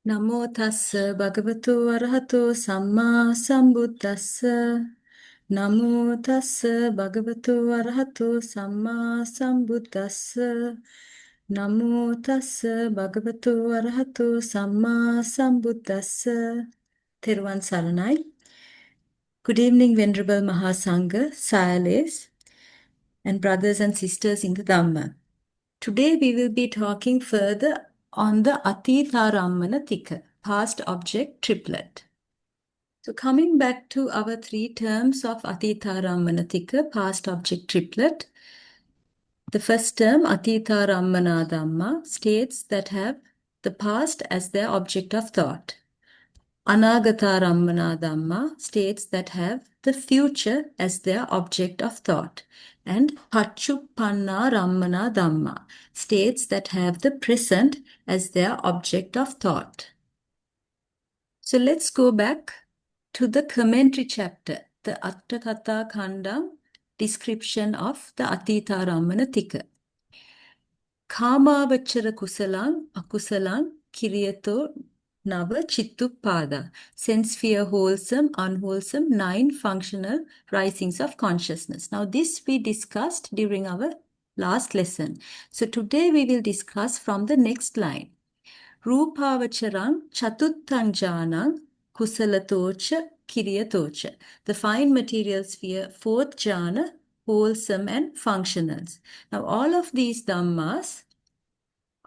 Namo tassa bhagavato arahato samma sambuddhassa. Namo tassa bhagavato arahato samma sambuddhassa. Namo tassa bhagavato arahato samma sambuddhassa. Theruvan Saranai. Good evening, Venerable Mahāsangha, Sires, and brothers and sisters in the Dhamma. Today we will be talking further on the Atītārammaṇa Tika, past object triplet. So coming back to our three terms of Atītārammaṇa Tika, past object triplet, the first term, Atītārammaṇā Dhammā, states that have the past as their object of thought. Anāgatārammaṇā Dhammā states that have the future as their object of thought. And Paccuppannārammaṇa Dhammā states that have the present as their object of thought. So let's go back to the commentary chapter, the Atthasālinī khandha description of the Atītārammaṇa Tika. Kāmāvacchara kusalang akusalang kiriyato Nava Chittupada, sense sphere wholesome, unwholesome, 9 functional risings of consciousness. Now this we discussed during our last lesson. So today we will discuss from the next line. Rupavacharang Chatutthang Janang Kusalatocha Kiriyatocha. The fine material sphere, 4th jhana, wholesome and functionals. Now all of these dhammas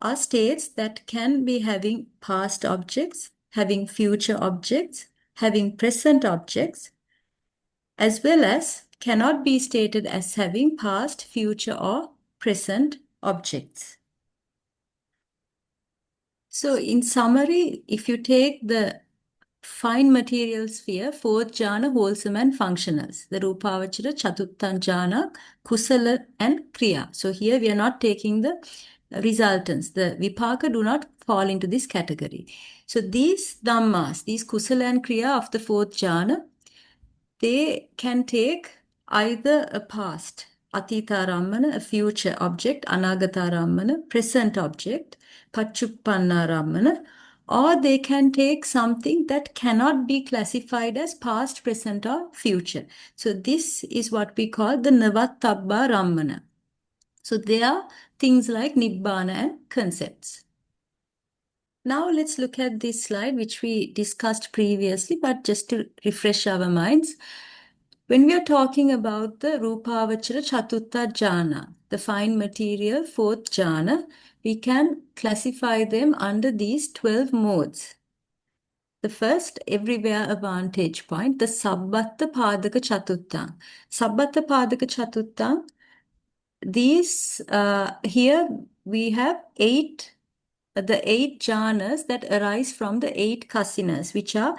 are states that can be having past objects, having future objects, having present objects, as well as cannot be stated as having past, future, or present objects. So in summary, if you take the fine material sphere, 4th jhana, wholesome and functionals, the Rupavachara, Chatutthang jhana, Kusala and Kriya. So here we are not taking the resultants. The vipaka do not fall into this category. So these dhammas, these kusala and kriya of the 4th jhana, they can take either a past, Atītārammaṇa, a future object, Anāgatārammaṇa, present object, Paccuppannārammaṇa, or they can take something that cannot be classified as past, present, or future. So this is what we call the Navattabbha-rammana. So they are things like Nibbana and concepts. Now let's look at this slide which we discussed previously, but just to refresh our minds. When we are talking about the Rupavachara Chatutta Jhana, the fine material 4th jhana, we can classify them under these 12 modes. The first, everywhere a vantage point, the Sabbatta Padaka Chatutta. Sabbatta Padaka Chatutta, these here we have the 8 jhanas that arise from the 8 kasinas, which are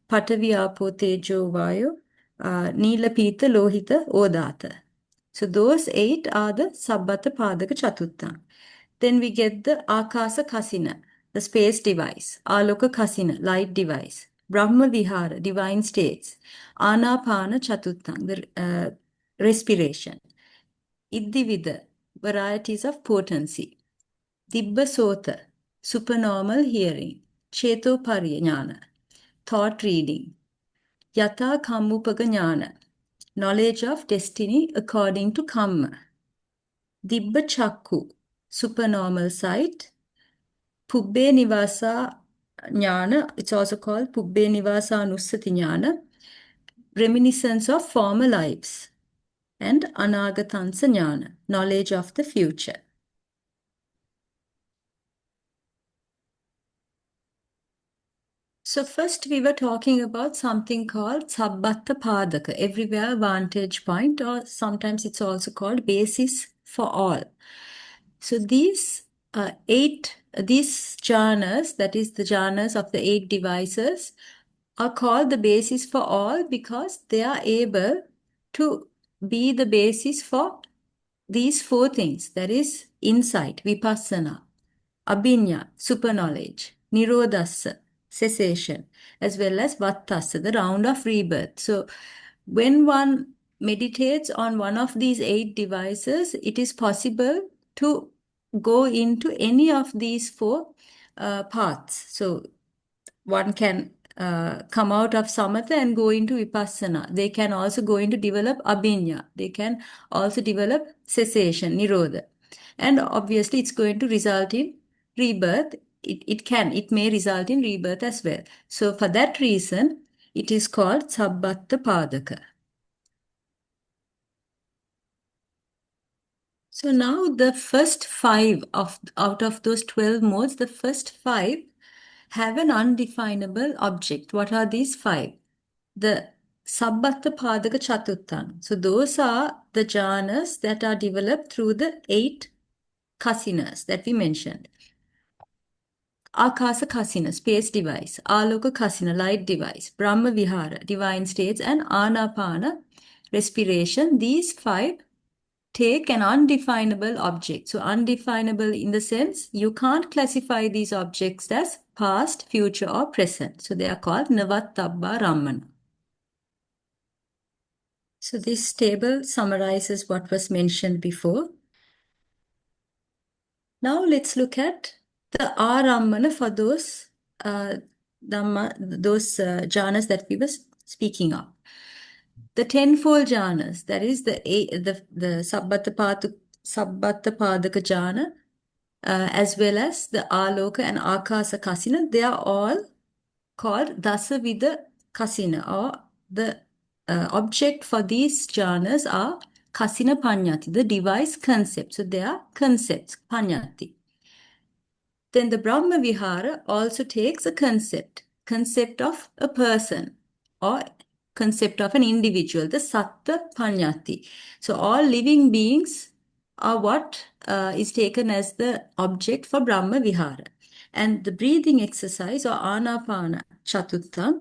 Patavi, Apo, Tejo, Vayu, Nila, Pita, Lohita, Odata. So those 8 are the Sabbatta Padaka Chatutta. Then we get the Akasa Kasina, the space device, Aloka Kasina, light device, Brahma Vihara, divine states, Anapana Chatutta, the respiration. Iddivida, varieties of potency. Dibbasota, supernormal hearing. Chetopariya jnana, thought reading. Yata kammupaga jnana, knowledge of destiny according to kamma. Dibba chakku, supernormal sight. Pubbe nivasa jnana, it's also called Pubbe nivasa anussati jnana, reminiscence of former lives. And Anāgatārammaṇa, knowledge of the future. So first we were talking about something called Sabbatta Padaka, everywhere vantage point, or sometimes it's also called basis for all. So these 8, these jhanas, that is the jhanas of the 8 devices, are called the basis for all because they are able to be the basis for these 4 things, that is insight, vipassana, abhiññā, super knowledge, nirodhassa, cessation, as well as vattassa, the round of rebirth. So when one meditates on one of these 8 devices, it is possible to go into any of these 4 paths. So one can come out of samatha and go into vipassana. They can also go into develop abhinya. They can also develop cessation, nirodha. And obviously, it's going to result in rebirth. It may result in rebirth as well. So for that reason, it is called sabbatta padaka. So now the first 5 out of those 12 modes, the first 5 have an undefinable object. What are these 5? The sabbatta padaka chatuttan. So those are the jhanas that are developed through the 8 kasinas that we mentioned. Akasa kasina, space device. Aloka kasina, light device. Brahma vihara, divine states. And anapana, respiration. These 5 take an undefinable object. So undefinable in the sense you can't classify these objects as past, future, or present. So they are called Navattabbarammana. So this table summarizes what was mentioned before. Now let's look at the Arammana for those jhanas that we were speaking of. The tenfold jhanas, that is the Sabbatta Padaka jhana, as well as the Aloka and Akasa kasina, they are all called Dasavida kasina, or the object for these jhanas are kasina panyati, the device concept. So they are concepts, panyati. Then the Brahma Vihara also takes a concept of a person or concept of an individual, the Satta Panyati. So all living beings are what is taken as the object for Brahma Vihara. And the breathing exercise or Anapana Chatuttam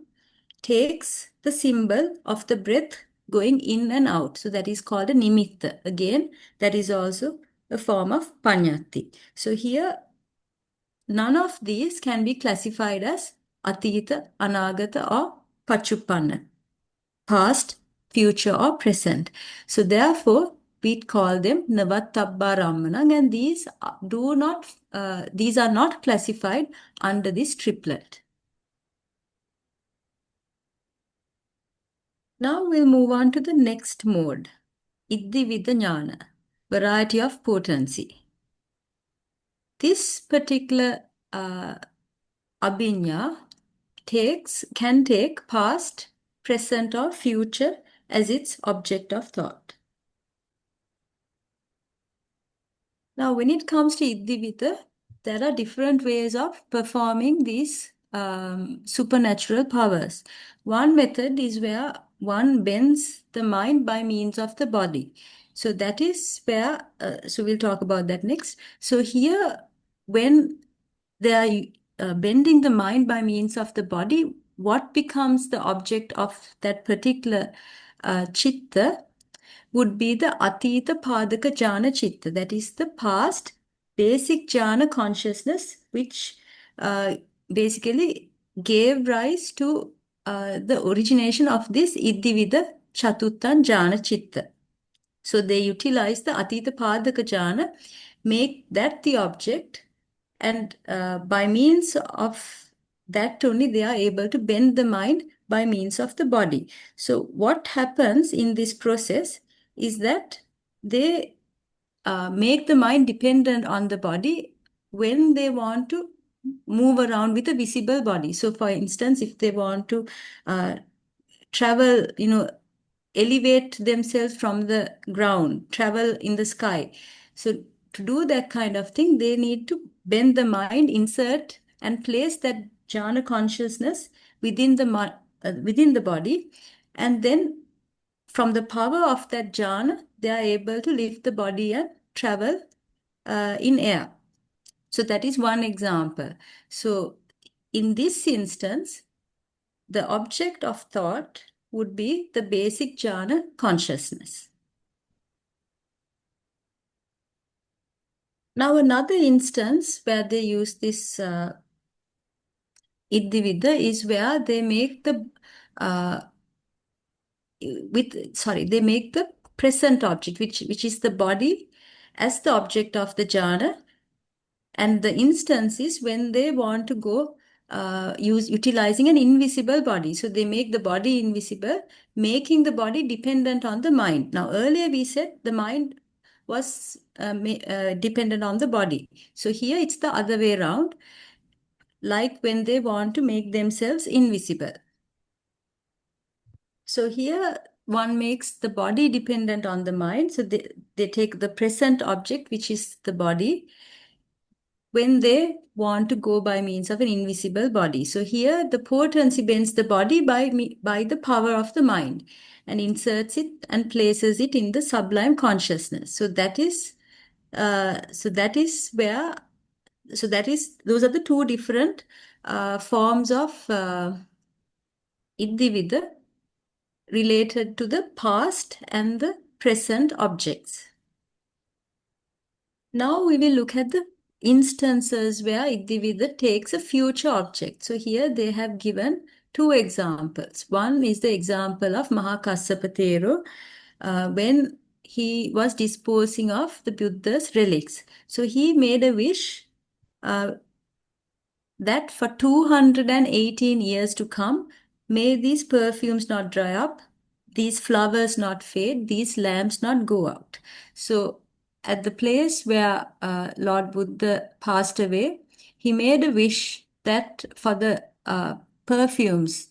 takes the symbol of the breath going in and out. So that is called a nimitta. Again, that is also a form of Panyati. So here, none of these can be classified as Atīta, Anāgata, or Paccuppannārammaṇā, past, future, or present. So therefore, we call them Navattabbarammana, and these are not classified under this triplet. Now we'll move on to the next mode, Iddhivida Jnana, variety of potency. This particular abhinya can take past, present, or future as its object of thought. Now, when it comes to Iddhivida, there are different ways of performing these supernatural powers. One method is where one bends the mind by means of the body. So that is where, so we'll talk about that next. So here, when they are bending the mind by means of the body, what becomes the object of that particular chitta would be the Atīta Padaka Jhana Chitta. That is the past basic jhana consciousness, which basically gave rise to the origination of this Iddhivida Chatuttan Jhana Chitta. So they utilize the Atīta Padaka Jhana, make that the object, and by means of that only they are able to bend the mind by means of the body. So what happens in this process is that they make the mind dependent on the body when they want to move around with a visible body. So for instance, if they want to travel, elevate themselves from the ground, travel in the sky. So to do that kind of thing, they need to bend the mind, insert and place that jhana consciousness within the body, and then from the power of that jhana, they are able to lift the body and travel in air. So that is one example. So in this instance, the object of thought would be the basic jhana consciousness. Now another instance where they use this Iddhivida is where they make the they make the present object, which is the body, as the object of the jhana. And the instance is when they want to go utilizing an invisible body. So they make the body invisible, making the body dependent on the mind. Now, earlier we said the mind was dependent on the body. So here it's the other way around, like when they want to make themselves invisible. So here one makes the body dependent on the mind. So they take the present object, which is the body, when they want to go by means of an invisible body. So here the potency bends the body by the power of the mind and inserts it and places it in the sublime consciousness. So those are the two different forms of iddhivida related to the past and the present objects. Now we will look at the instances where iddhivida takes a future object. So here they have given two examples. One is the example of Mahākassapa when he was disposing of the Buddha's relics. So he made a wish that for 218 years to come, may these perfumes not dry up, these flowers not fade, these lamps not go out. So at the place where Lord Buddha passed away, he made a wish that for the perfumes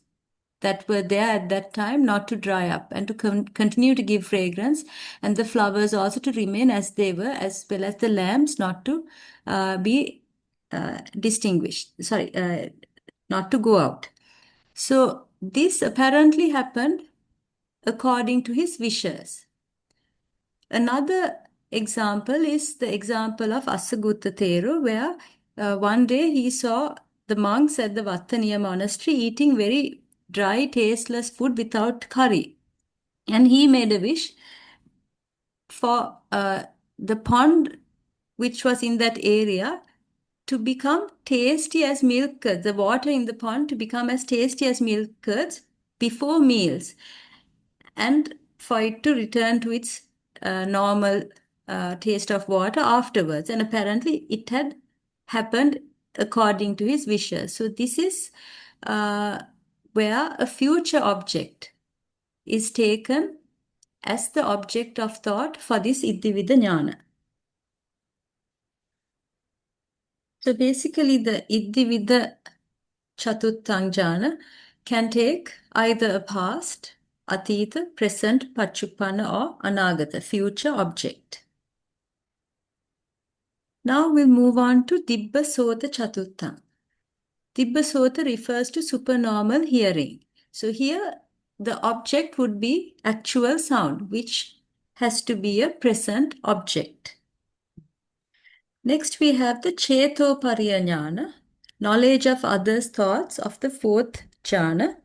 that were there at that time not to dry up and to continue to give fragrance, and the flowers also to remain as they were, as well as the lamps not to be not to go out. So this apparently happened according to his wishes. Another example is the example of Assaguttatheru, where one day he saw the monks at the Vattaniya monastery eating very dry, tasteless food without curry. And he made a wish for the pond which was in that area to become tasty as milk curds, the water in the pond to become as tasty as milk curds before meals, and for it to return to its normal taste of water afterwards. And apparently it had happened according to his wishes. So this is where a future object is taken as the object of thought for this iddhivida jnana. So basically the iddhivida chatutthang jnana can take either a past, Atīta, present, Paccuppannā, or Anāgata, future object. Now we'll move on to Dibbasota Chatutthang. Dibbasota refers to supernormal hearing. So here the object would be actual sound, which has to be a present object. Next we have the Cetopariya jnana, knowledge of others' thoughts of the fourth jhana.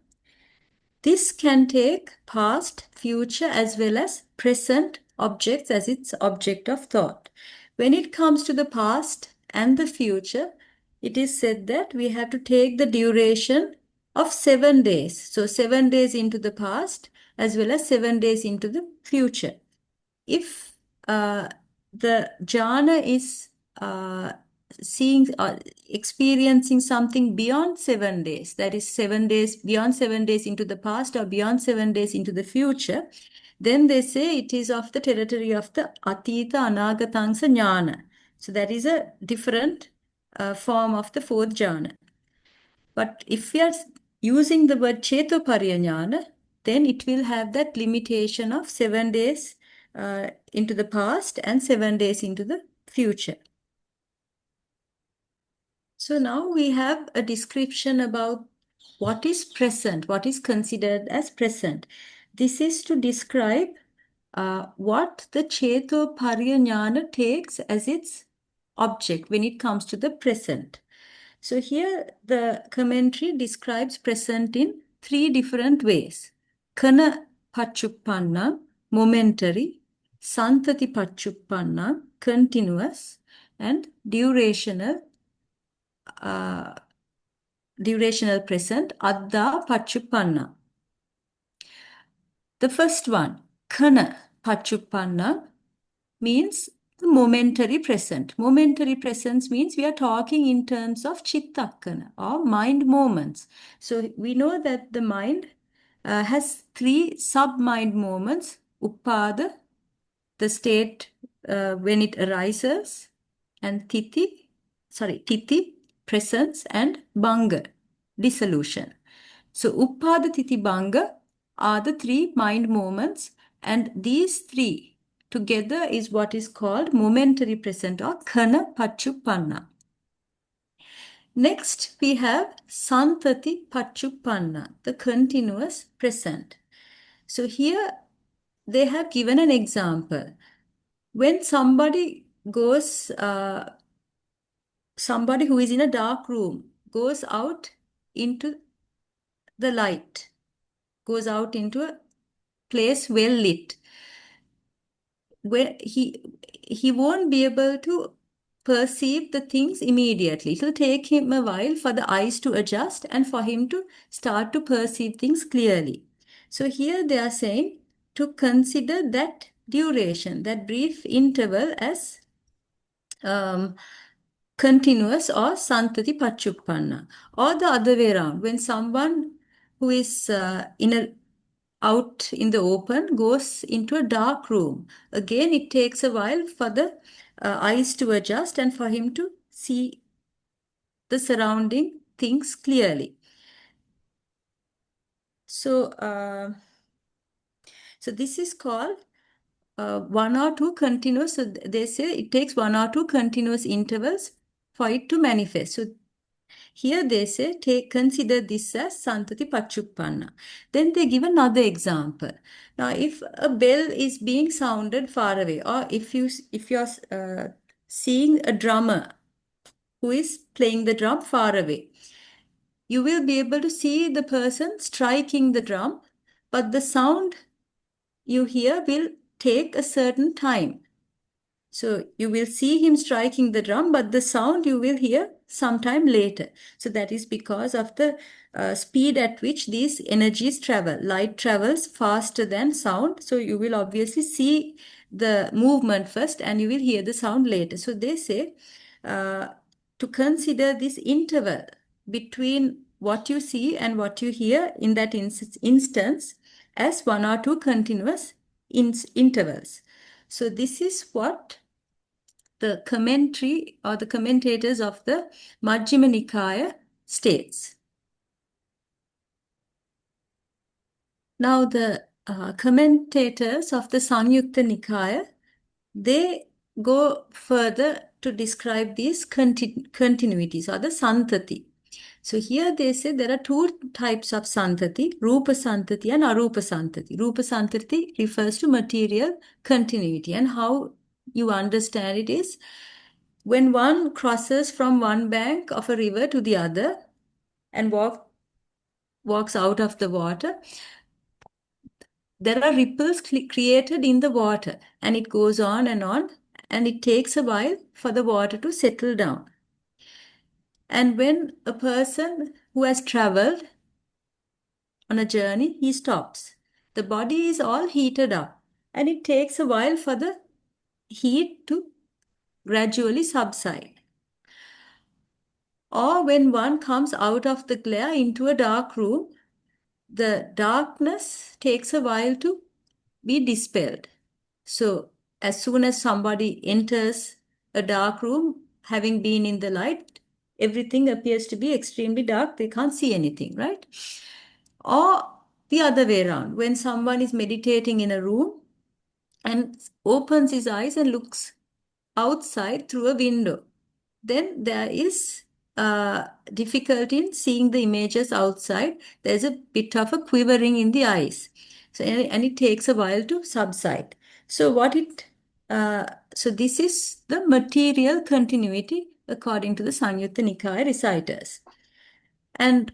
This can take past, future, as well as present objects as its object of thought. When it comes to the past and the future, it is said that we have to take the duration of 7 days. So 7 days into the past as well as 7 days into the future. If the jhana is experiencing something beyond 7 days, that is 7 days, beyond 7 days into the past or beyond 7 days into the future, then they say it is of the territory of the Atīta Anāgatārammaṇa jnana. So that is a different form of the fourth jhana. But if we are using the word Cetopariya jnana, then it will have that limitation of 7 days into the past and 7 days into the future. So now we have a description about what is present, what is considered as present. This is to describe what the Cetopariya jnana takes as its object when it comes to the present. So here the commentary describes present in 3 different ways. Kana Paccuppannā, momentary; Santati Paccuppannā, continuous; and durational present, Addha Paccuppannā. The first one, Kana Paccuppannā, means the momentary present. Momentary presence means we are talking in terms of chittakana or mind moments. So we know that the mind has three sub-mind moments: uppada, the state when it arises, and titi, presence, and bhanga, dissolution. So uppada, titi, bhanga are the three mind moments, and these three together is what is called momentary present or khana paccuppannā. Next, we have santati paccuppannā, the continuous present. So here they have given an example. When somebody goes, somebody who is in a dark room goes out into the light, goes out into a place well lit, where he won't be able to perceive the things immediately. It will take him a while for the eyes to adjust and for him to start to perceive things clearly. So here they are saying to consider that duration, that brief interval, as continuous or santati paccuppannā. Or the other way around, when someone who is out in the open goes into a dark room, again it takes a while for the eyes to adjust and for him to see the surrounding things clearly. So this is called one or two continuous. So they say it takes one or two continuous intervals for it to manifest. So here they say consider this as santati paccuppannā. Then they give another example. Now, if a bell is being sounded far away, or if you're seeing a drummer who is playing the drum far away, you will be able to see the person striking the drum, but the sound you hear will take a certain time. So you will see him striking the drum, but the sound you will hear sometime later. So that is because of the speed at which these energies travel. Light travels faster than sound. So you will obviously see the movement first and you will hear the sound later. So they say to consider this interval between what you see and what you hear in that instance as one or two continuous intervals. So this is what the commentary or the commentators of the Majjhima Nikaya states. Now the commentators of the Saṅyukta Nikaya, they go further to describe these continuities or the santati. So here they say there are two types of santati, rupa santati and arupa santati. Rupa santati refers to material continuity, and how you understand it is when one crosses from one bank of a river to the other and walks out of the water, there are ripples created in the water, and it goes on, and it takes a while for the water to settle down. And when a person who has traveled on a journey, he stops. The body is all heated up, and it takes a while for the heat to gradually subside. Or when one comes out of the glare into a dark room, the darkness takes a while to be dispelled. So as soon as somebody enters a dark room, having been in the light, everything appears to be extremely dark. They can't see anything, right? Or the other way around, when someone is meditating in a room and opens his eyes and looks outside through a window, then there is difficulty in seeing the images outside. There's a bit of a quivering in the eyes. So, and it takes a while to subside. So so this is the material continuity according to the Saṅyukta Nikaya reciters. And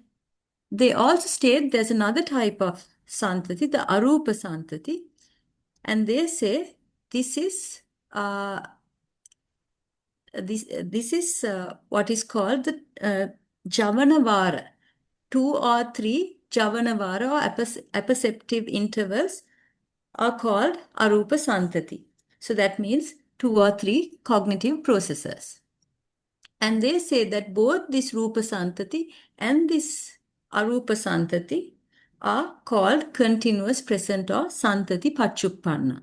they also state there's another type of santati, the arupa santati, and they say this is what is called the javanavara. 2 or 3 javanavara or apperceptive intervals are called arupa santati. So that means 2 or 3 cognitive processes. And they say that both this Rupa Santati and this Arupa Santati are called continuous present or Santati Paccuppanna.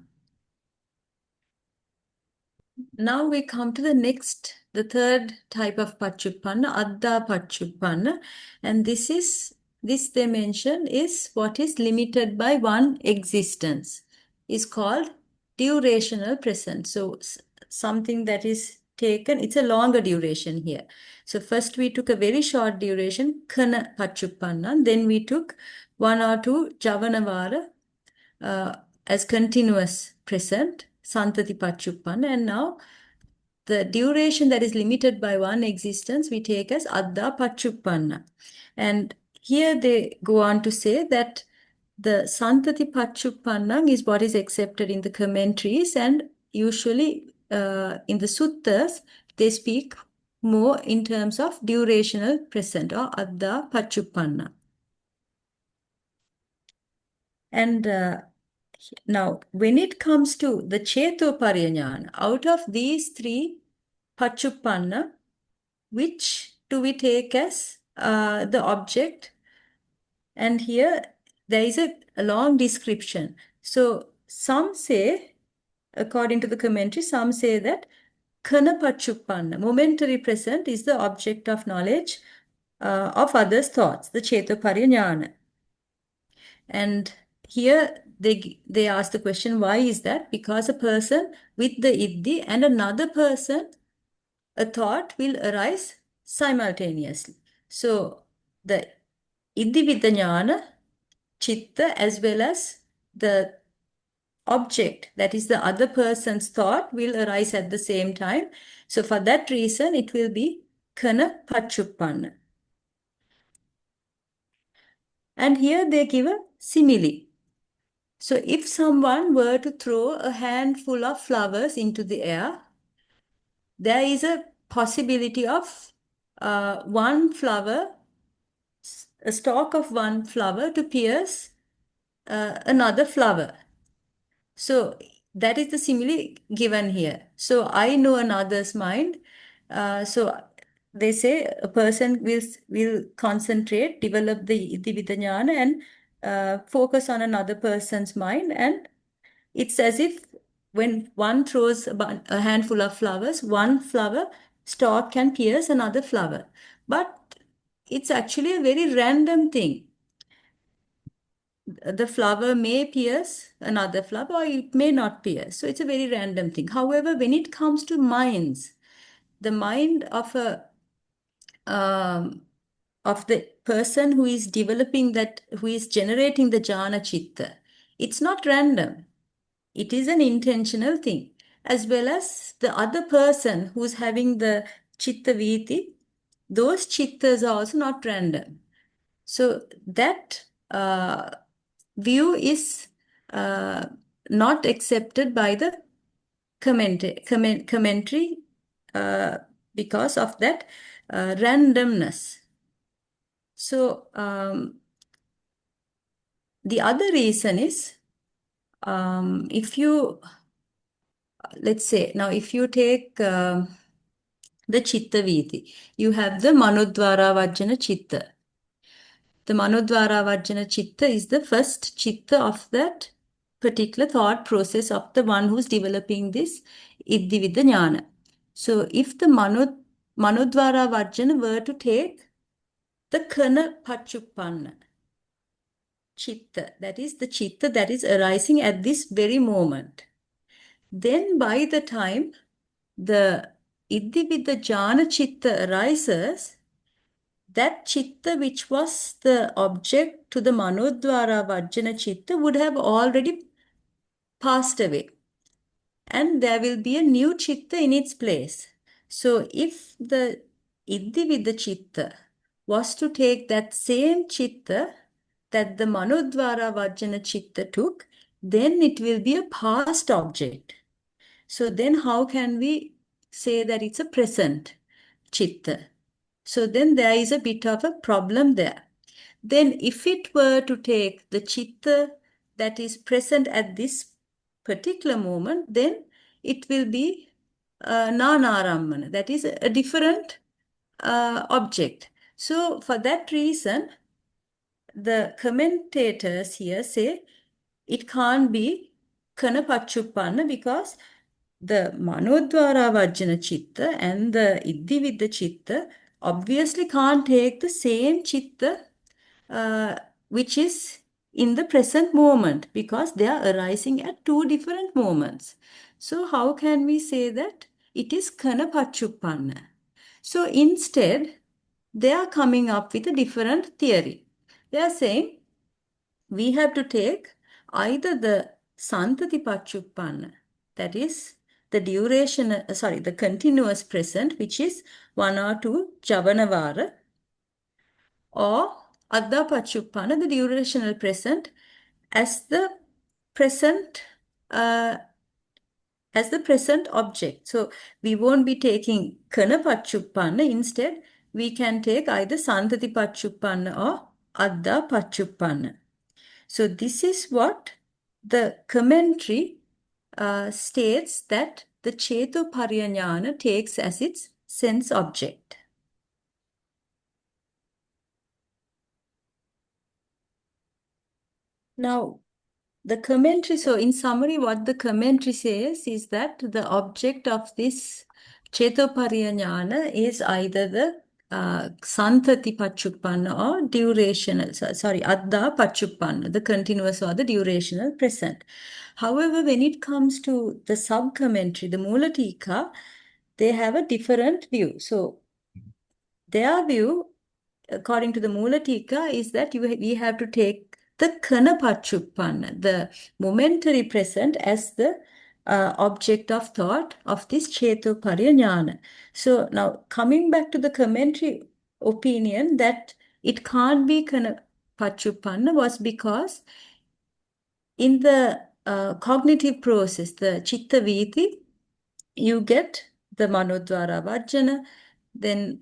Now we come to the third type of Paccuppanna, Addha Paccuppanna. And this they mention is what is limited by one existence, is called durational present. So something that is taken, it's a longer duration here. So first we took a very short duration, Kana Paccuppanna, then we took 1 or 2 Javanavara as continuous present, Santati Paccuppanna, and now the duration that is limited by one existence we take as Addha Paccuppanna. And here they go on to say that the Santati Paccuppanna is what is accepted in the commentaries, and usually in the suttas they speak more in terms of durational present or Addha Paccuppanna. And now, when it comes to the Cetopariya, out of these 3 Paccuppanna, which do we take as the object? And here there is a long description. So some say, according to the commentary, some say that Kana Paccuppanna, momentary present, is the object of knowledge of others' thoughts, the Cetopariya. And here they ask the question, why is that? Because a person with the iddhi and another person, a thought will arise simultaneously. So the iddhi with the jnana, chitta, as well as the object, that is the other person's thought, will arise at the same time. So for that reason, it will be Kana Paccuppanna. And here they give a simile. So if someone were to throw a handful of flowers into the air, there is a possibility of one flower, a stalk of one flower to pierce another flower. So that is the simile given here. So I know another's mind. So they say a person will concentrate, develop the Iddhi-Viddha-jnana and focus on another person's mind, and it's as if when one throws a handful of flowers, one flower stalk can pierce another flower. But it's actually a very random thing. The flower may pierce another flower or it may not pierce. So it's a very random thing. However, when it comes to minds, the mind of the person who is developing that, who is generating the jhana chitta, it's not random. It is an intentional thing. As well as the other person who's having the chitta viti, those chittas are also not random. So that view is not accepted by the commentary because of that randomness. So the other reason is, if you, let's say, now if you take the chitta viti, you have the manudvara vajjana chitta. The manudvara vajjana chitta is the first chitta of that particular thought process of the one who's developing this iddhi vidya jnana. So if the manudvara vajjana were to take the kana paccuppanna chitta, that is the chitta that is arising at this very moment, then by the time the iddhi vidya jnana chitta arises, that chitta which was the object to the manudvara vajjana chitta would have already passed away, and there will be a new chitta in its place. So if the iddhi vidya chitta was to take that same chitta that the manudvara vajjana chitta took, then it will be a past object. So then how can we say that it's a present chitta? So then there is a bit of a problem there. Then if it were to take the chitta that is present at this particular moment, then it will be Nārārammana. That is a different object. So for that reason, the commentators here say it can't be kana Paccuppannā because the manodvara vajjana chitta and the iddhividda chitta obviously can't take the same chitta which is in the present moment because they are arising at two different moments. So how can we say that it is kana Paccuppannā? So instead, they are coming up with a different theory. They are saying we have to take either the santati Paccuppannā, that is the duration, the continuous present, which is 1 or 2 javanavara, or Adda Paccuppannā, the durational present, as the present object. So we won't be taking kana Paccuppannā. Instead, we can take either santati Paccuppannā or Adda Paccuppannā. So this is what the commentary states that the Cetopariya Jnana takes as its sense object. Now, the commentary, so in summary, what the commentary says is that the object of this Cetopariya Jnana is either the Santati Paccuppannā or durational, Adda Paccuppannā, the continuous or the durational present. However, when it comes to the sub-commentary, the Mula Tika, they have a different view. So, their view, according to the Mula Tika, is that we have to take the kana Paccuppannā, the momentary present, as the object of thought of this Cetopariya Jnana. So now coming back to the commentary opinion that it can't be kana Paccuppannā was because in the cognitive process, the Chitta Viti, you get the Manodvara Vajjana, then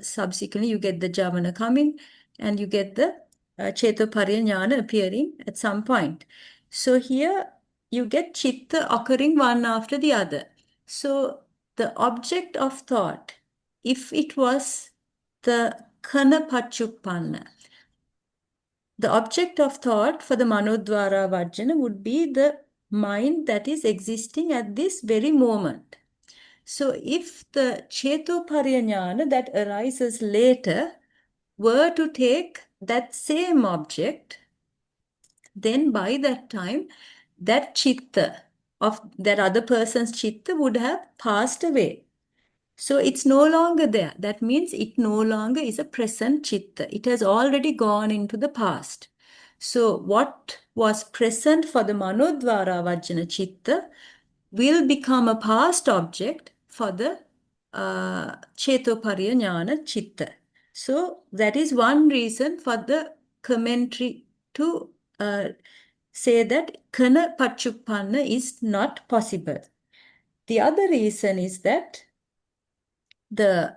subsequently you get the Javana coming, and you get the Cetopariya Jnana appearing at some point. So here you get Chitta occurring one after the other. So the object of thought, if it was the kana Paccuppannā, the object of thought for the Manodvara Vajjana would be the mind that is existing at this very moment. So if the Cetopariya Jnana that arises later were to take that same object, then by that time, that chitta of that other person's chitta would have passed away. So it's no longer there. That means it no longer is a present chitta. It has already gone into the past. So what was present for the Manodvara Vajjana chitta will become a past object for the Cetopariya Jnana chitta. So that is one reason for the commentary to say that kana Paccuppannā is not possible. The other reason is that the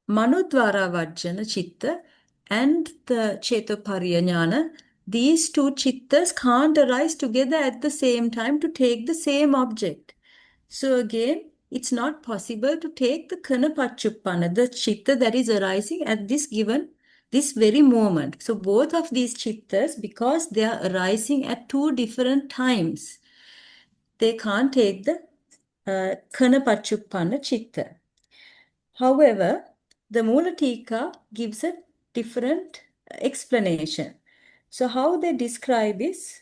Manodvara Vajjana chitta and the Cetopariya Jnana, these two chittas can't arise together at the same time to take the same object. So again, it's not possible to take the kana Paccuppannā, the chitta that is arising at this very moment. So both of these chittas, because they are arising at two different times, they can't take the kana Paccuppannā chitta. However, the Mula Tika gives a different explanation. So how they describe is,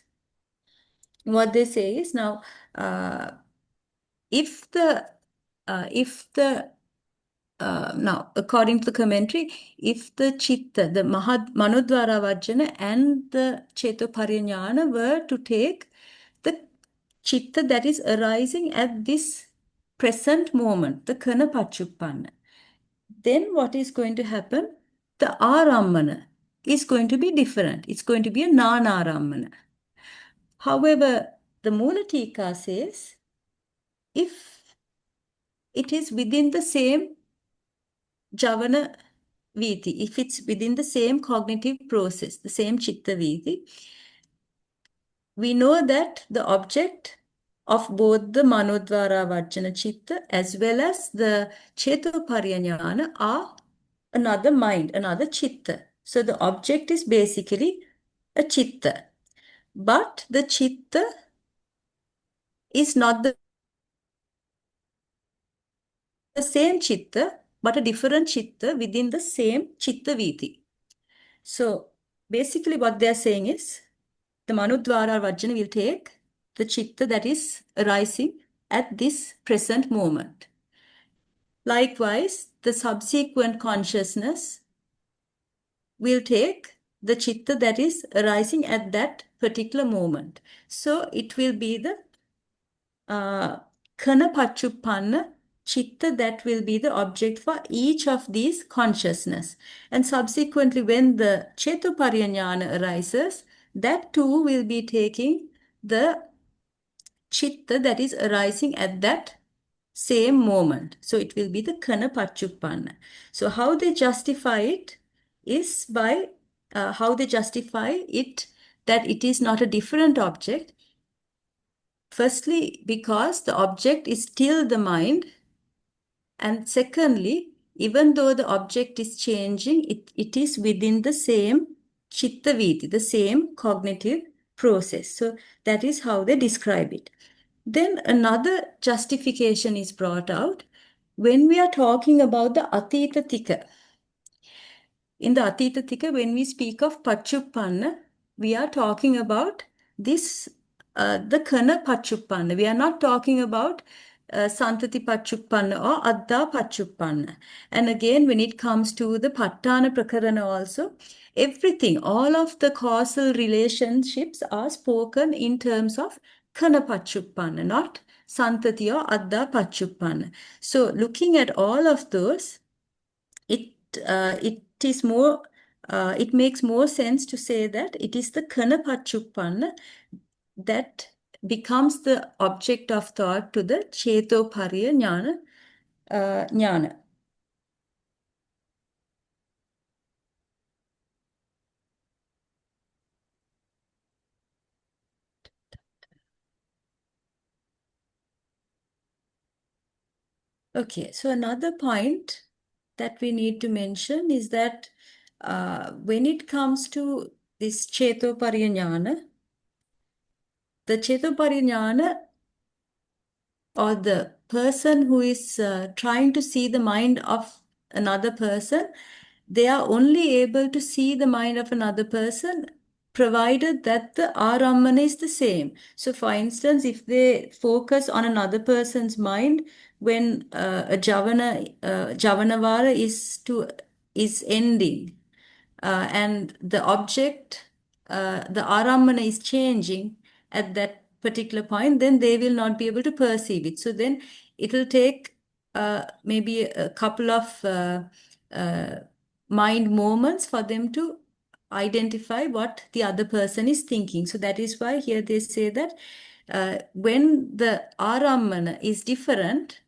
what they say is, now, now, according to the commentary, if the chitta, the Manodvara Vajjana and the Cetopariya Jnana were to take the chitta that is arising at this present moment, the kana Paccuppannā, then what is going to happen? The Arammana is going to be different. It's going to be a Nārārammana. However, the Mula Tika says, if it is within the same Javana Viti, if it's within the same cognitive process, the same Chitta Viti, we know that the object of both the Manodvara Vajjana Chitta as well as the Cetopariya Jnana are another mind, another Chitta. So the object is basically a Chitta. But the Chitta is not the same Chitta, but a different Chitta within the same Chitta Viti. So basically what they are saying is the Manudvara Vajjana will take the Chitta that is arising at this present moment. Likewise, the subsequent consciousness will take the Chitta that is arising at that particular moment. So it will be the Kana Paccuppannā Chitta that will be the object for each of these consciousness. And subsequently, when the Cetopariya Jnana arises, that too will be taking the Chitta that is arising at that same moment. So it will be the Kana Paccuppannā. So how they justify it is by how they justify it that it is not a different object. Firstly, because the object is still the mind. And secondly, even though the object is changing, it is within the same Chitta Viti, the same cognitive process. So that is how they describe it. Then another justification is brought out when we are talking about the Atīta Tika. In the Atīta Tika, when we speak of Paccuppannā, we are talking about this, the Kana Paccuppannā. We are not talking about Santati Paccuppannā or Addha Paccuppannā. And again, when it comes to the Patthāna Prakarana also, everything, all of the causal relationships are spoken in terms of Kana Paccuppannā, not Santati or Addha Paccuppannā. So looking at all of those, it makes more sense to say that it is the Kana Paccuppannā that becomes the object of thought to the Cetopariya Jnana. Okay, so another point that we need to mention is that when it comes to this Cetopariya Jnana, the Cetopariya Jnana, or the person who is trying to see the mind of another person, they are only able to see the mind of another person provided that the ārammana is the same. So for instance, if they focus on another person's mind when a javanavara is ending and the object, the ārammana is changing at that particular point, then they will not be able to perceive it. So then it will take maybe a couple of mind moments for them to identify what the other person is thinking. So that is why here they say that when the ārammana is different,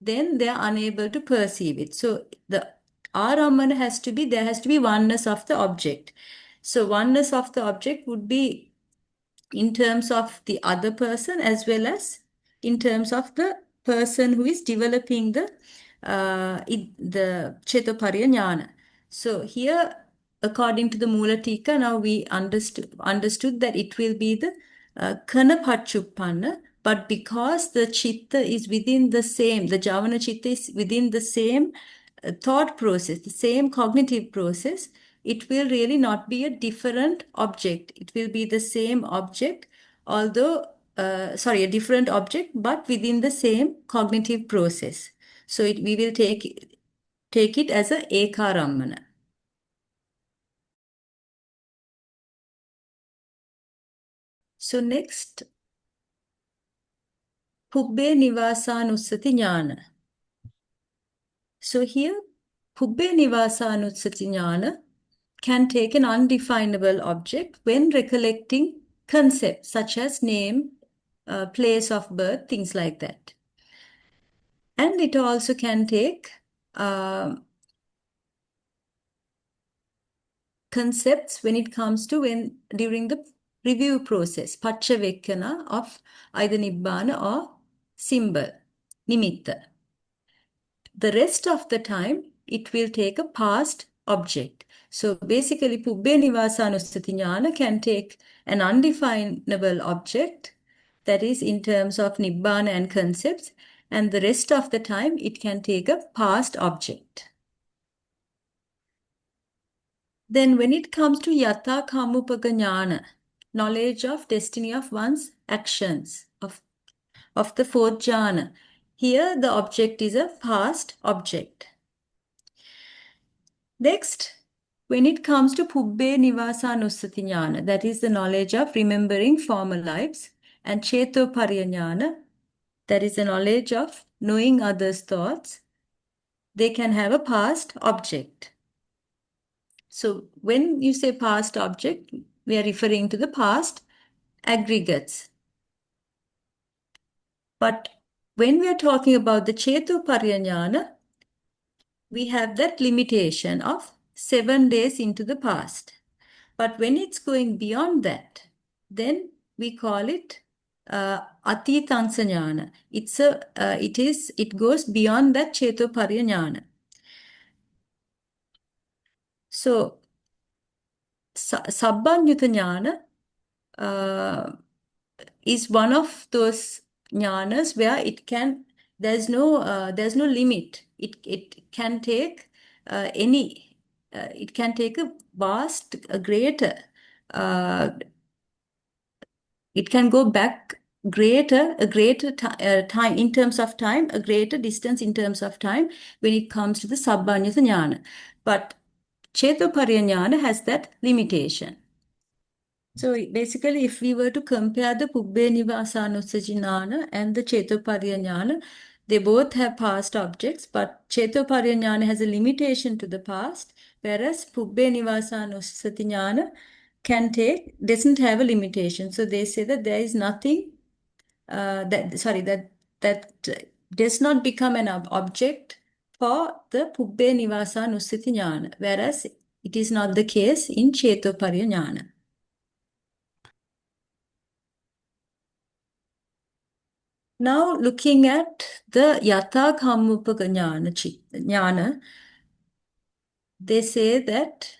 then they are unable to perceive it. So the ārammana there has to be oneness of the object. So oneness of the object would be in terms of the other person as well as in terms of the person who is developing the Cetopariya Jnana. So here, according to the Mula Tika, now we understood that it will be the Kana Paccuppannā, but because the Chitta is within the same, the Javana Chitta is within the same thought process, the same cognitive process, it will really not be a different object. It will be the same object, although, a different object, but within the same cognitive process. So we will take it as a Atītārammaṇa. So next, Pubbe Nivāsānussati Jnana. So here, Pubbe Nivāsānussati Jnana can take an undefinable object when recollecting concepts such as name, place of birth, things like that. And it also can take concepts when it comes to during the review process, Paccavekkhana, of either Nibbana or symbol, Nimitta. The rest of the time, it will take a past object. So basically, Pubbē Nivāsānussati Jnana can take an undefinable object, that is in terms of Nibbana and concepts, and the rest of the time, it can take a past object. Then when it comes to Yatha Kammupaga Jnana, knowledge of destiny of one's actions, of the fourth jhana, here the object is a past object. Next, when it comes to Pubbē Nivāsānussati Jnana, that is the knowledge of remembering former lives, and Cetopariya Jnana, that is the knowledge of knowing others' thoughts, they can have a past object. So when you say past object, we are referring to the past aggregates. But when we are talking about the Cetopariya Jnana, we have that limitation of 7 days into the past. But when it's going beyond that, then we call it Atītārammaṇa Jnana. It goes beyond that Cetopariya Jnana. So, Sabbanyuta Jnana is one of those jnanas where there's no limit. It can take it can take a greater, it can go back a greater time in terms of time, a greater distance in terms of time when it comes to the Sabbanyuta Jnana. But Cetopariya Jnana has that limitation. So basically, if we were to compare the Pubbē Nivāsānussati Jnana and the Cetopariya Jnana, they both have past objects, but Cetopariya Jnana has a limitation to the past, whereas Pubbē Nivāsānussati Jnana doesn't have a limitation. So they say that there is nothing that does not become an object for the Pubbē Nivāsānussati Jnana, whereas it is not the case in Cetopariya Jnana. Now, looking at the Yatha Kammupaga Jnana, they say that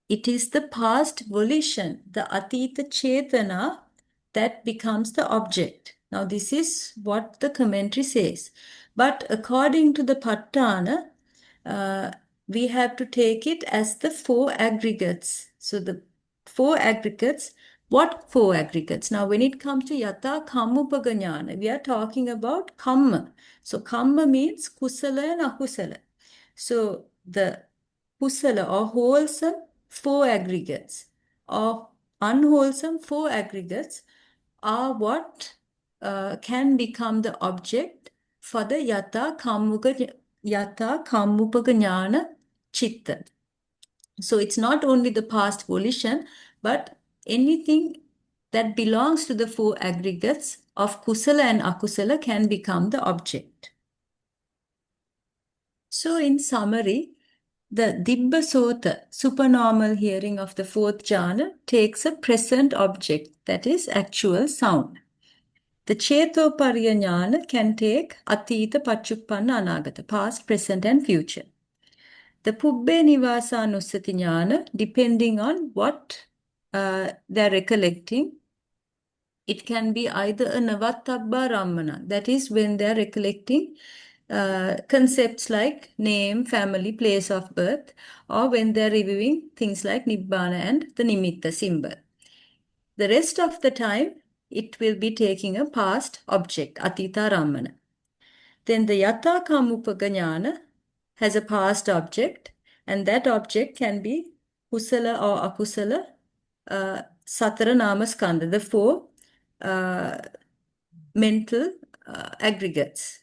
it is the past volition, the Atīta Cetana, that becomes the object. Now, this is what the commentary says. But according to the Patthana, we have to take it as the 4 aggregates. So, the 4 aggregates. What 4 aggregates? Now, when it comes to Yatha Kammupaga Jnana, we are talking about Kamma. So, Kamma means Kusala and Akusala. So, the Kusala or wholesome 4 aggregates or unwholesome 4 aggregates are what can become the object for the Yatha Kammupaga Jnana Chitta. So, it's not only the past volition, but anything that belongs to the 4 aggregates of Kusala and Akusala can become the object. So, in summary, the Dibba Sota, supernormal hearing of the 4th jhana, takes a present object, that is actual sound. The Cetopariya Jnana can take Atīta, Paccuppannā, Anāgata, past, present, and future. The Pubbē Nivāsānussati Jnana, depending on what they're recollecting, it can be either a Navattabbā-rammana, that is when they're recollecting concepts like name, family, place of birth, or when they're reviewing things like Nibbana and the Nimitta symbol. The rest of the time, it will be taking a past object, Atītārammaṇa. Then the Yatha Kammupaga Jnana has a past object, and that object can be Kusala or Akusala, Satara Namaskandha, the 4 mental aggregates.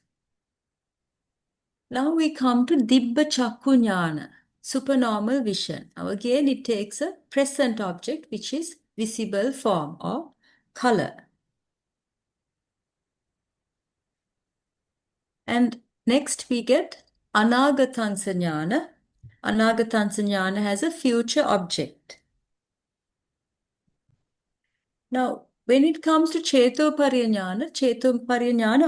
Now we come to Dibba Chakku Jnana, supernormal vision. Now again it takes a present object which is visible form or color. And next we get Anāgatārammaṇa Jnana. Anāgatārammaṇa Jnana has a future object. Now, when it comes to Chetopariya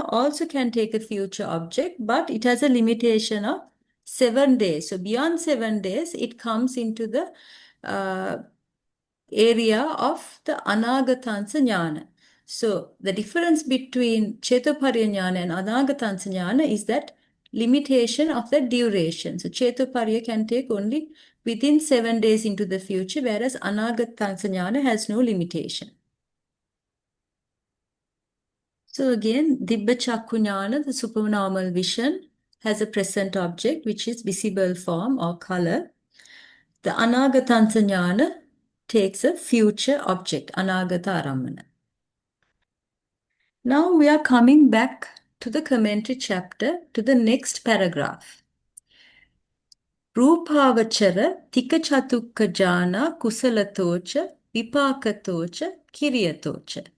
also can take a future object, but it has a limitation of 7 days. So beyond 7 days, it comes into the area of the Anāgatārammaṇa. So the difference between Chetopariya and Anāgatārammaṇa is that limitation of the duration. So Chetopariya can take only within 7 days into the future, whereas Anāgatārammaṇa has no limitation. So again, Dibba Chakkuñāna, the supernormal vision, has a present object, which is visible form or color. The Anāgatārammaṇa takes a future object, Anāgatārammaṇa. Now we are coming back to the commentary chapter, to the next paragraph. Rūpāvachara tika chatukka jhāna kusalatocha vipākatocha kiriyatocha.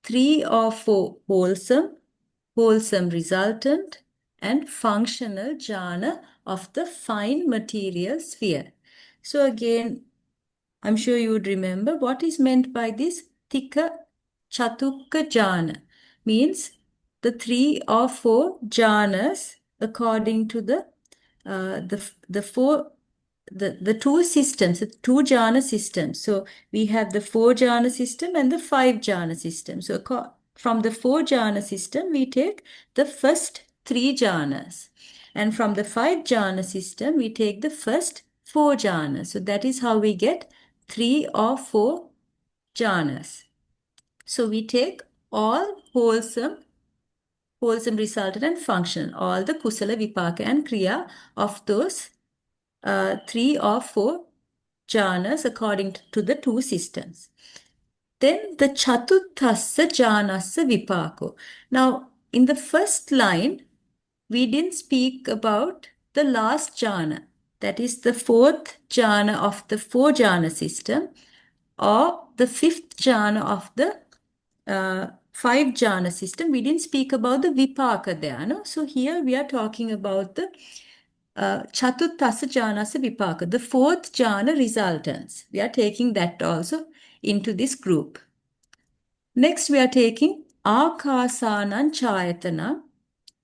3 or 4 wholesome resultant, and functional jhana of the fine material sphere. So again, I'm sure you would remember what is meant by this tika chatukka jhana. Means the 3 or 4 jhanas according to the two systems, the 2 jhana systems. So we have the 4 jhana system and the 5 jhana system. So from the 4 jhana system, we take the first 3 jhanas. And from the 5 jhana system, we take the first 4 jhanas. So that is how we get 3 or 4 jhanas. So we take all wholesome resultant and functional, all the kusala, vipaka and kriya of those 3 or 4 jhanas according to the 2 systems. Then the chatuthassa jhanassa vipako. Now, in the first line, we didn't speak about the last jhana, that is the 4th jhana of the 4 jhana system, or the 5th jhana of the 5 jhana system. We didn't speak about the vipaka there. No? So here we are talking about the Chatuthassa jhanasa vipaka, the 4th jhana resultants. We are taking that also into this group. Next, we are taking ākāsānaṁ āyatana,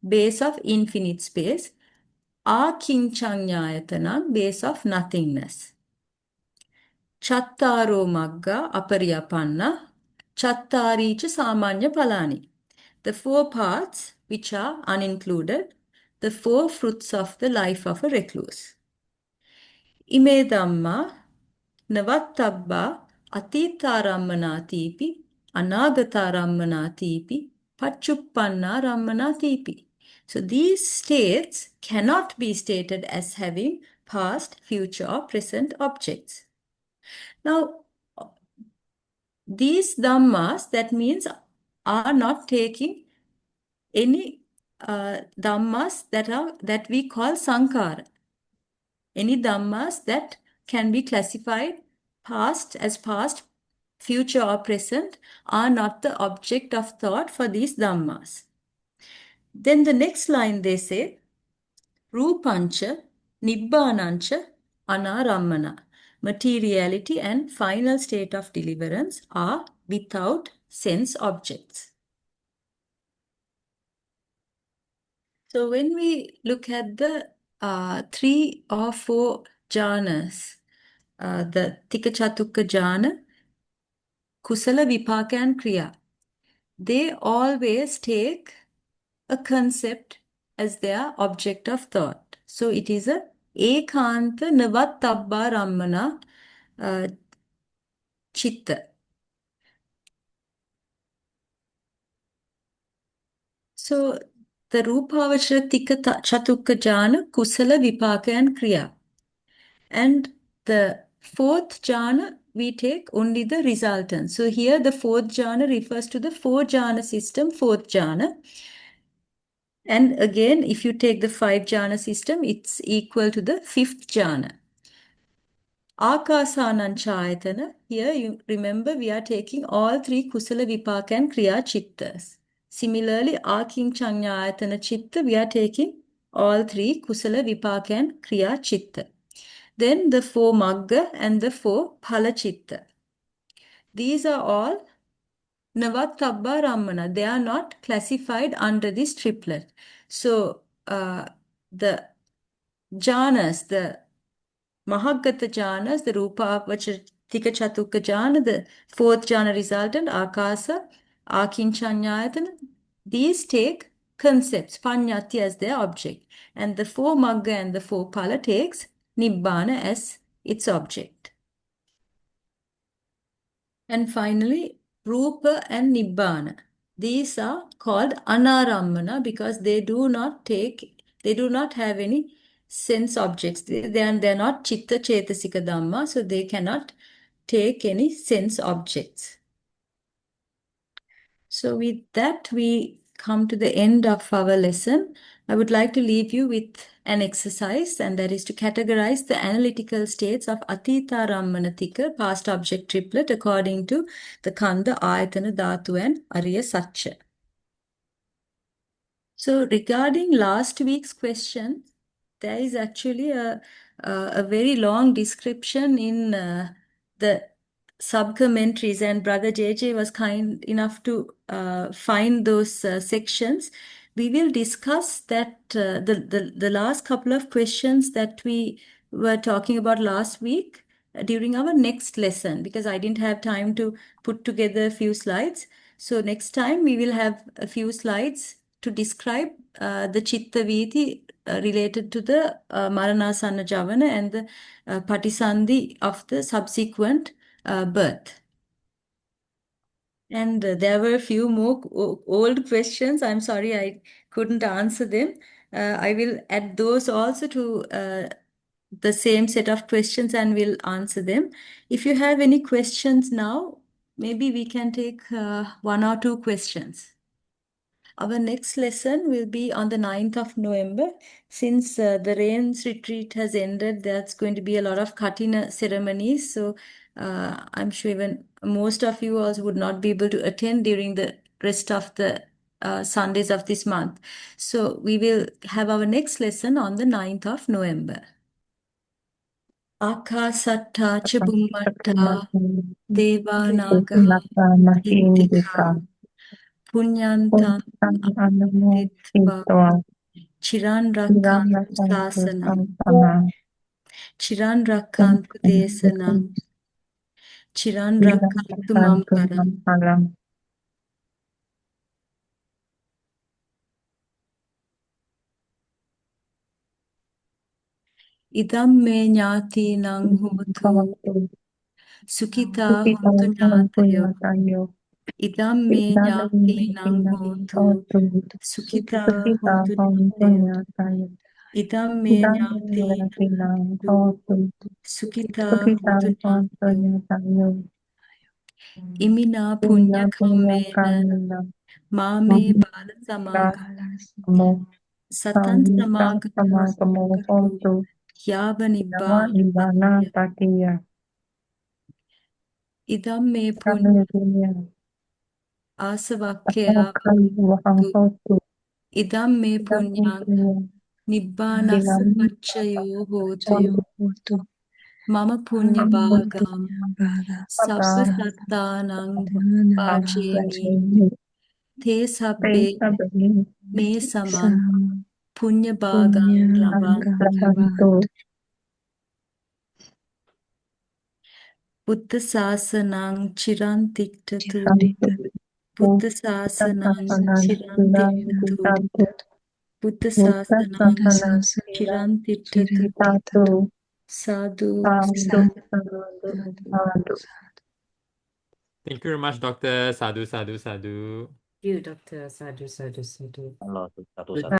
base of infinite space, ākiñcaññāyatana, base of nothingness. Cattaro magga apariyapanna, cattari ca samanya palani. The 4 paths which are unincluded, the 4 fruits of the life of a recluse. Ime dhamma navattabba Atītārammaṇā tipi, Anāgatārammaṇā tipi, Paccuppannārammaṇā tipi. So these states cannot be stated as having past, future or present objects. Now, these dhammas, that means, are not taking any dhammas that we call sankhara. Any dhammas that can be classified as past, future or present are not the object of thought for these dhammas. Then the next line they say, Rūpancha, Nibbānancha, Anārammana. Materiality and final state of deliverance are without sense objects. So when we look at the 3 or 4 jhanas, the tika chatukka jhana, kusala, vipaka and kriya, they always take a concept as their object of thought. So it is a ekanta navattabba rammana chitta. So the Rūpāvachara tika chatukka jhana, kusala, vipaka and kriya. And the 4th jhana, we take only the resultant. So here the 4th jhana refers to the 4 jhana system, 4th jhana. And again, if you take the 5 jhana system, it's equal to the 5th jhana. Ākāsānaṁ āyatana, here you remember we are taking all 3 kusala, vipaka and kriya chittas. Similarly, ākiñcaññāyatana chitta, we are taking all 3 kusala, vipaka and kriya chitta. Then the 4 magga and the 4 phala chitta. These are all Navattabbarammana. They are not classified under this triplet. So the jhanas, the Mahāgata jhanas, the Rupa Tika Chatukka jhana, the fourth jhana resultant, Akasa, Akinchanyayatana, these take concepts, Panyati, as their object. And the four Magga and the four Pala takes Nibbana as its object. And finally, Rupa and Nibbana. These are called Anārammana because they do not have any sense objects. They're not Chitta Cetasika Dhamma, so they cannot take any sense objects. So with that, we come to the end of our lesson. I would like to leave you with an exercise, and that is to categorize the analytical states of Atītārammaṇa Tika, past object triplet, according to the khandha, āyatana, dhātu, and ariya sacca. So regarding last week's question, there is actually a very long description in the sub-commentaries, and Brother JJ was kind enough to find those sections. We will discuss that the last couple of questions that we were talking about last week during our next lesson, because I didn't have time to put together a few slides. So next time we will have a few slides to describe the Chitta Viti related to the Maranasanna Javana and the Patisandhi of the subsequent birth. And there were a few more old questions. I'm sorry I couldn't answer them. I will add those also to the same set of questions and will answer them. If you have any questions now, maybe we can take one or two questions. Our next lesson will be on the 9th of November. Since the rains retreat has ended, there's going to be a lot of Katina ceremonies. So I'm sure even most of you also would not be able to attend during the rest of the Sundays of this month. So we will have our next lesson on the 9th of November. Akasatta cha bhummatta devanaga Tika punyantam anamoditva chiran rakkantu sasanam chiran rakkantu desanam chiran rakkantu mamparam idam me ñātīnaṁ hotu sukhita hontu ñātayo idam me ñātīnaṁ hotu sukhita hontu ñātayo idam me ñātīnaṁ hotu sukhita hontu ñātayo imina punya kammena māme bāla samāgamo satan samāgamo hotu yāva nibbāna patiya idam me punya asavakkaya hotu idam me punya nibbānassa paccayo hotu mama punya bhagam sabba sattānaṁ vācēmi te sabbe me samam punya bhagam lavantu Buddha sāsanaṁ chiran tiktatu Buddha sāsanaṁ chiran tiktatu Buddha sāsanaṁ chiran tiktatu Sadhu. Thank you very much, Doctor. Sadhu, sadhu, sadhu. Thank you, Doctor. Sadhu, sadhu, sadhu. Sadhu, sadhu.